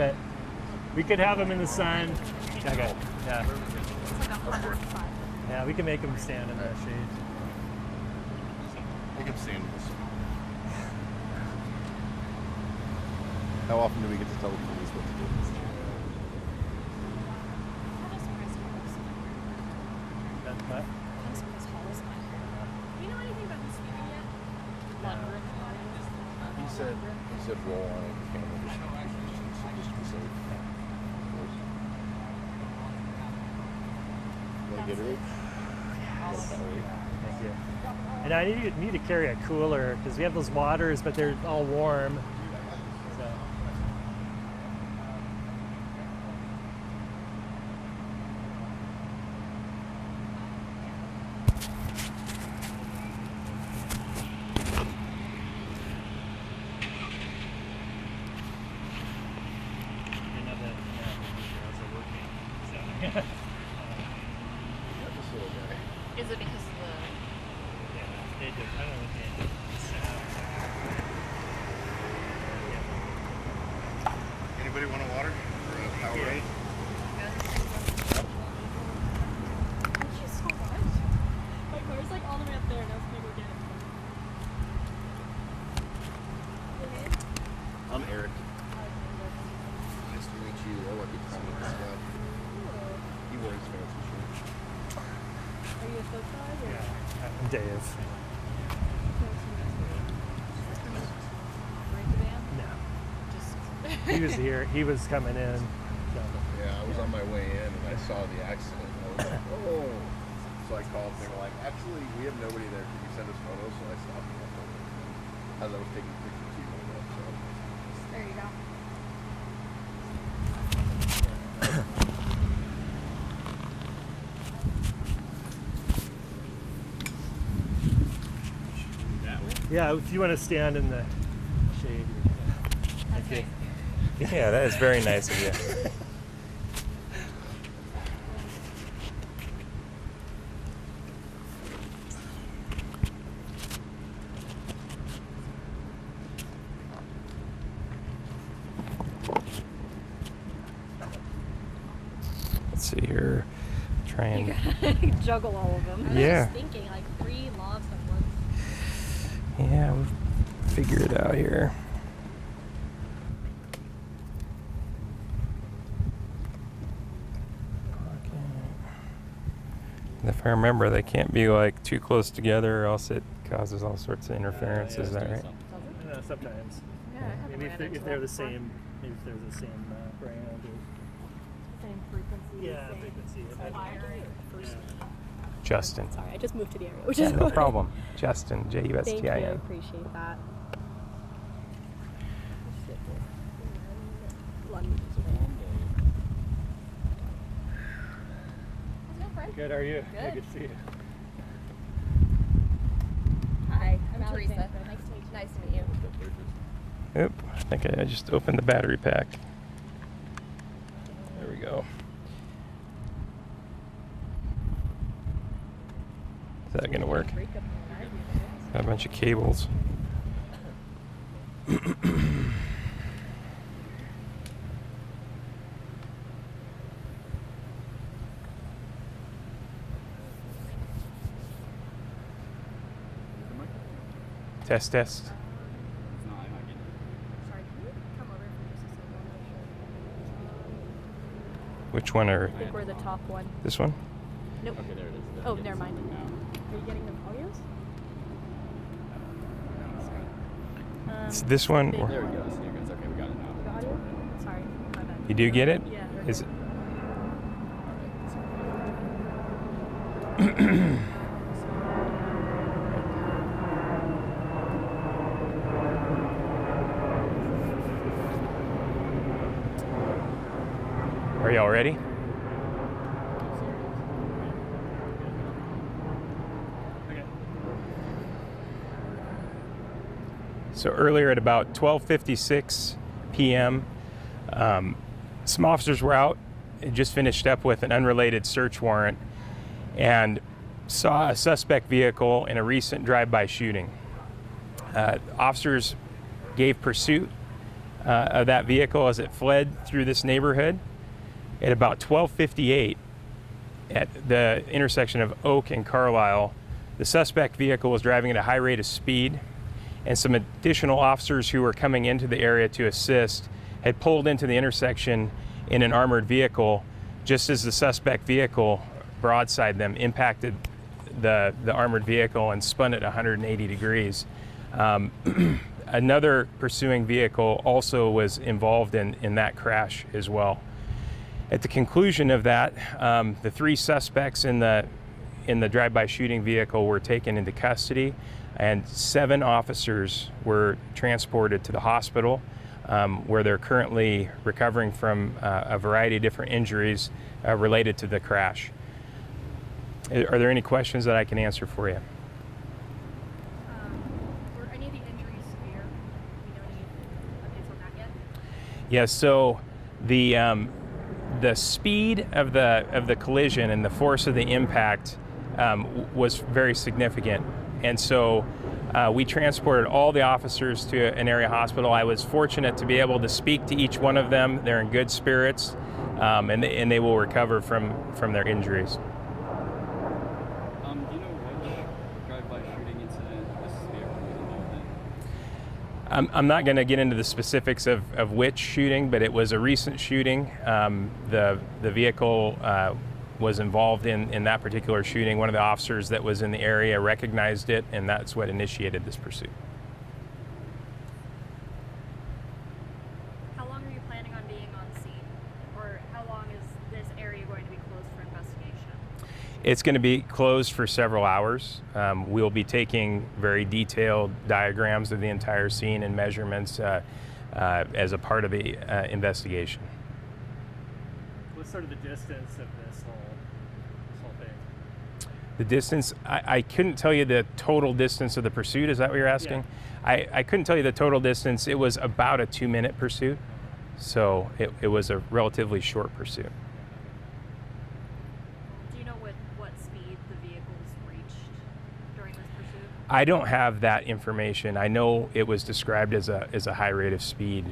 but we could have them in the sun. Okay, yeah. It's like 105. Yeah, we can make them stand in that shade. Make them stand in the sun. How often do we get to tell the police what to do? What? Do you know anything about this speaking yet? He said roll on it, camera, just to be safe. Want to get it? Thank you. And I need to carry a cooler because we have those waters, but they're all warm. So. Is it because of the... Yeah, they do. I don't know what they do. Anybody want a water? Or a Powerade? Thank you so much. My car's like all the way up there and I was gonna go get it. I'm Eric. Nice to meet you. I work at KREM stuff. He wears fancy shirts. Are you a flip side? Yeah, I'm Dave. No. He was here. He was coming in. So. Yeah, I was on my way in and I saw the accident. And I was like, oh. So I called. They were like, actually, we have nobody there. Can you send us photos? So I stopped and I told them. As I was taking pictures, he rolled up. So. There you go. Yeah, if you want to stand in the shade. That's nice. Yeah, that is very nice of you. Let's see here. Try and You gotta juggle all of them. Yeah. I was thinking like 3 logs at once. yeah, we'll figure it out here. If I remember, they can't be like too close together, or else it causes all sorts of interference. Is that right? Sometimes. Yeah, I have Maybe ran if into they're that the before. same, maybe if they're the same brand. Same frequency. Yeah, same frequency. wiring. Justin. Sorry, I just moved to the area, which Yeah, is no why. problem. Justin, Thank you, I Justin. appreciate that. London. Good, are you? Good. Good to see you. Hi, I'm Teresa. Teresa. Nice to meet you. Nice to meet you. Oop, I think I just opened the battery pack. There we go. Is that gonna work? Got a bunch of cables. Test, test. Sorry, can you come over for just a second? Which one are I think we're the top one. this one? Nope. Okay, there it is. Oh, never mind. Are you getting the audios? It's this one? big Or There we go. So you're good. Okay, we got it now. The audio? Sorry, my bad. you do get it? Yeah. Is it? Are y'all ready? So earlier at about 12:56 p.m., some officers were out and just finished up with an unrelated search warrant and saw a suspect vehicle in a recent drive-by shooting. Officers gave pursuit of that vehicle as it fled through this neighborhood. At about 12:58, at the intersection of Oak and Carlisle, the suspect vehicle was driving at a high rate of speed, and some additional officers who were coming into the area to assist had pulled into the intersection in an armored vehicle just as the suspect vehicle broadside them impacted the armored vehicle and spun it 180 degrees. Another pursuing vehicle also was involved in that crash as well. At the conclusion of that, the 3 suspects in the drive-by shooting vehicle were taken into custody, and 7 officers were transported to the hospital, where they're currently recovering from a variety of different injuries related to the crash. Are there any questions that I can answer for you? Were any of the injuries severe? Do we know any updates on that yet? Yes. So the speed of the collision and the force of the impact was very significant, and so we transported all the officers to an area hospital. I was fortunate to be able to speak to each one of them. They're in good spirits, and they will recover from their injuries. Do you know which drive-by shooting incident this vehicle was involved in? I'm not going to get into the specifics of which shooting, but it was a recent shooting. The vehicle was involved in that particular shooting. One of the officers that was in the area recognized it, and that's what initiated this pursuit. How long are you planning on being on scene? Or how long is this area going to be closed for investigation? It's going to be closed for several hours. We'll be taking very detailed diagrams of the entire scene and measurements as a part of the investigation. What's sort of the distance of this whole thing? The distance, I couldn't tell you the total distance of the pursuit. Is that what you're asking? Yeah. I couldn't tell you the total distance. It was about a 2-minute pursuit. So it was a relatively short pursuit. Do you know what speed the vehicles reached during this pursuit? I don't have that information. I know it was described as a high rate of speed,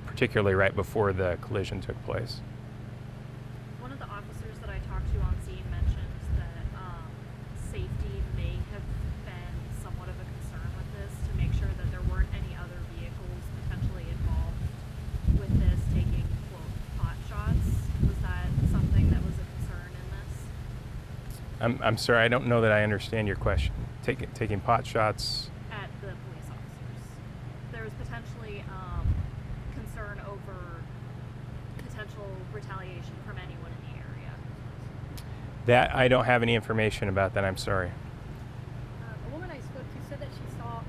particularly right before the collision took place. One of the officers that I talked to on scene mentioned that safety may have been somewhat of a concern with this, to make sure that there weren't any other vehicles potentially involved with this taking, quote, pot shots. Was that something that was a concern in this? I'm sorry, I don't know that I understand your question. Taking pot shots? At the police officers. There was potentially concern over potential retaliation from anyone in the area. That I don't have any information about that. I'm sorry. A woman I spoke to said that she saw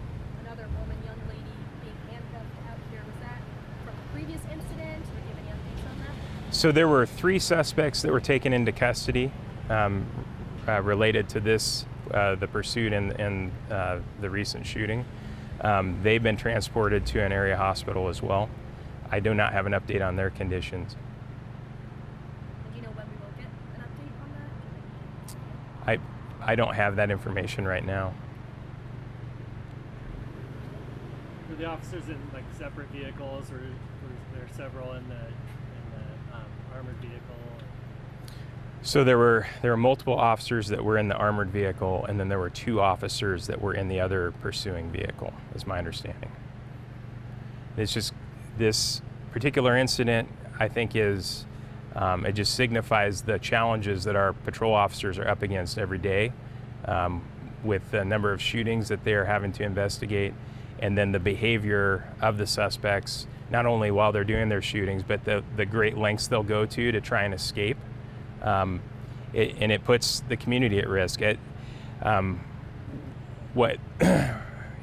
another woman, young lady, being handcuffed out here. Was that from a previous incident? Do you have any updates on that? So there were 3 suspects that were taken into custody related to this, the pursuit and the recent shooting. They've been transported to an area hospital as well. I do not have an update on their conditions. Do you know when we will get an update on that? I don't have that information right now. Were the officers in like separate vehicles, or were there several in the armored vehicle? So there were multiple officers that were in the armored vehicle, and then there were 2 officers that were in the other pursuing vehicle, is my understanding. It's just this particular incident, I think, is it just signifies the challenges that our patrol officers are up against every day, with the number of shootings that they are having to investigate, and then the behavior of the suspects, not only while they're doing their shootings, but the great lengths they'll go to try and escape. And it puts the community at risk. In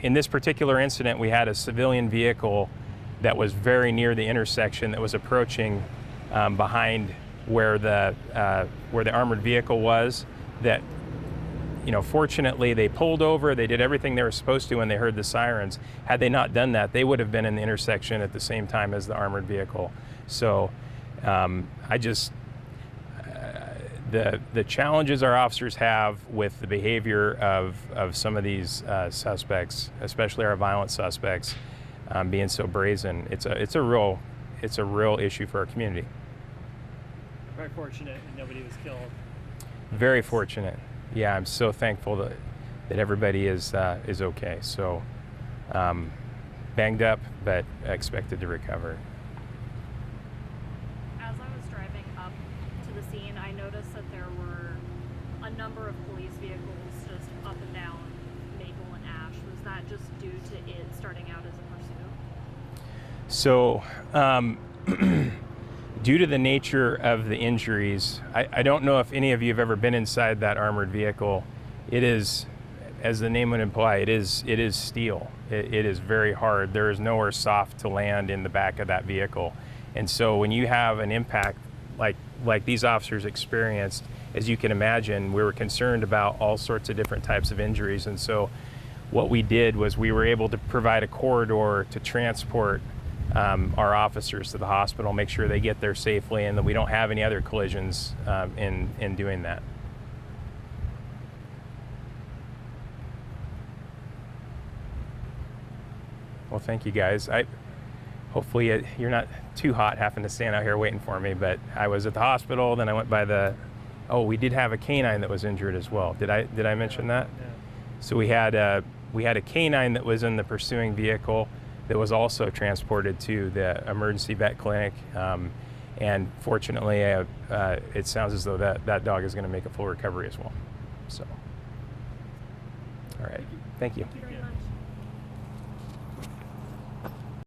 this particular incident, we had a civilian vehicle that was very near the intersection that was approaching behind where the armored vehicle was. That, fortunately they pulled over. They did everything they were supposed to when they heard the sirens. Had they not done that, they would have been in the intersection at the same time as the armored vehicle. So the challenges our officers have with the behavior of some of these suspects, especially our violent suspects, being so brazen. It's a real issue for our community. Very fortunate that nobody was killed. Very fortunate. Yeah, I'm so thankful that everybody is okay. So banged up, but expected to recover. As I was driving up to the scene, I noticed that there were a number of police vehicles just up and down Maple and Ash. Was that just due to it starting out as a pursuit? So due to the nature of the injuries, I don't know if any of you have ever been inside that armored vehicle. It is, as the name would imply, it is steel. It is very hard. There is nowhere soft to land in the back of that vehicle. And so when you have an impact like these officers experienced, as you can imagine, we were concerned about all sorts of different types of injuries. And so what we did was we were able to provide a corridor to transport our officers to the hospital, make sure they get there safely, and that we don't have any other collisions in doing that. Well, thank you guys. Hopefully you're not too hot having to stand out here waiting for me, but I was at the hospital, then I went by we did have a canine that was injured as well. Did I mention that? Yeah. So we had a canine that was in the pursuing vehicle that was also transported to the emergency vet clinic, and fortunately it sounds as though that dog is going to make a full recovery as well. So all right, thank you. Thank you very much.